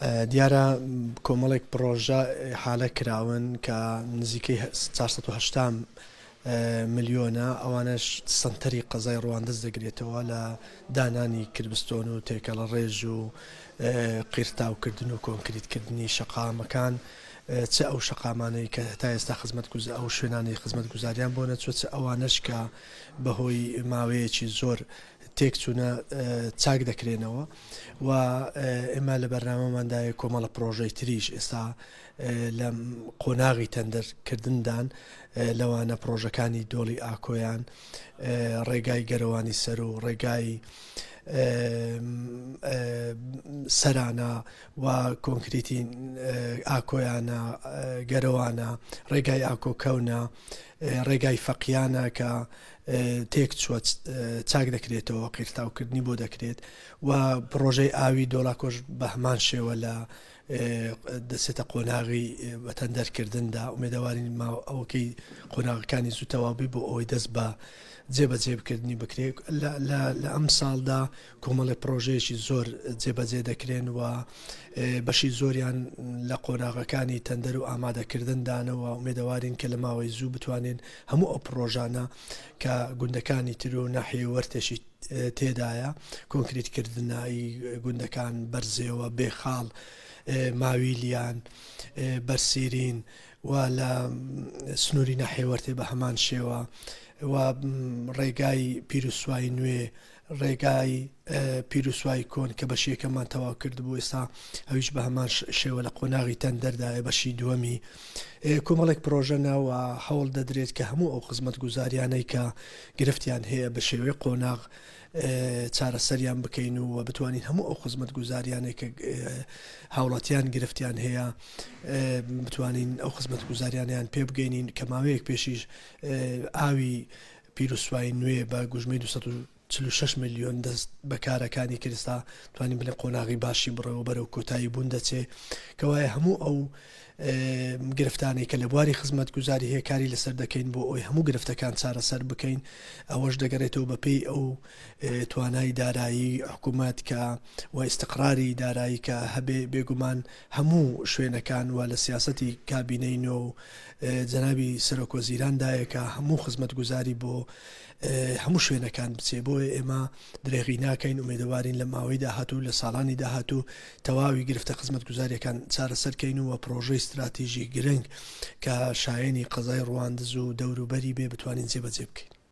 دیارە کۆمەڵێک پرۆژە حالە کراون کە نزیکەی 480 ملیۆنە ئەوانش سنتەری قەزای ڕەواندز دەگرێتەوە لە دانانی کربستۆن و تێکەڵە ڕێژ و قیرتاوکردن و کۆنکریتکردنی شەقامەکان چ ئەو شەقامانەی کە تا ئێستا خزمەت ئەو شوێنانی خزمەت گوزاریان بۆ نەچوە چ ئەوانش کە بەهۆی ماوەیەکی زۆر تێکچوونە چاک دەکرێنەوە و ئێمە لە بەرنامەماندای کۆمەڵە پرۆژەی تریش ئێستا لە قۆناغی تەندەرکردندان لەوانە پرۆژەکانی دۆڵی ئاکۆیان ڕێگای گەرەوانی سەر و ڕێگای سەرانە و کۆنکریتی ئاکۆیانە گەرەوانە ڕێگای ئاکۆکەونە ڕێگای فەقیانە کە تێک چوە چاک دەکرێتەوە قیرتاوکردنی بۆ دەکرێت و پرۆژەی ئاوی دۆڵاکۆش بە هەمان شێوە لە دەسێتە قۆناغی بەتەندەرکردندا ئومێدەوارین ئەوەکەی قۆناغەکانی زوو تەواوی بۆ ئەوەی دەست بە جێبەجێبکردنی بکرێت لە ئەم ساڵدا کۆمەڵی پرۆژەیەکی زۆر جێبەجێ دەکرێن و بەشی زۆریان لە قۆناغەکانی تەندەر و ئامادەکردندانەوە ئومێدەوارین کە لە ماوەی زوو بتوانین هەموو ئەو پرۆژانە کە گوندەکانی تر و ناحیە وەرتێشی تێدایە کۆنکریتکردنایی گوندەکان بەرزێەوە بێخاڵ ماویلیان بەرسیرین و لە سنووری ناحێوەرتێ بە هەمان شێوە و ڕێگای پیرروسوای نوێ ڕێگای پیرروسوای کۆن کە بەشیەکەمان تەواو کرد بوو ئێستا ئەویش بە هەمان شێوە لە قۆناغی تەندەردایە بەشی دووەمی کۆمەڵێک پرۆژەنەوە هەوڵ دەدرێت کە هەموو ئەو خزمەت گوزاریانەی کە گرفتیان هەیە بە شێوەیە قۆناغ چارەسەریان بکەین و بتوانین هەموو ئەو خزمەت گوزاریانێک کە هاوڵاتیان گرفتیان هەیە بتوانین ئەو خزمەت گوزاریانیان پێ بگەینین کە ماوەیەک پێشیش ئاوی پیرروسوای نوێ بە گوژمەی 46 ملیۆن دەست بەکارەکانی کرستا توانین بڵێ قۆناغی باشی بڕەوە بەرەو کۆتایی بوون دەچێ کەوایە هەموو ئەو گرفتانی کە لە بواری خزمەت گوزاری هەیە کاری لەسەر دەکەین بۆ ئەوی هەموو گرفتەکان چارەسەر بکەین ئەوەش دەگەڕێتەوە بەپێی ئەو توانای دارایی حکوومەت کە و ئیستقراری دارایی کە هەبێ بێگومان هەموو شوێنەکان و لە سیاسەتی کابینەینەوە و جەنابی سەرۆکوەزیراندایە کە هەموو خزمەت گوزاری بۆ هەموو شوێنەکان بچێ بۆیە ئێمە درێغی ناکەین ئومێدەوارین لە ماوەی داهاتوو لە ساڵانی داهاتوو تەواوی گرفتە خزمەت گوزاریەکان چارەسەرکەین و پرۆژەی استراتیژی گرنگ کە شایەنی قەزای ڕەواندز و دەوروبەری بێ بتوانین جێبەجێ بکەین.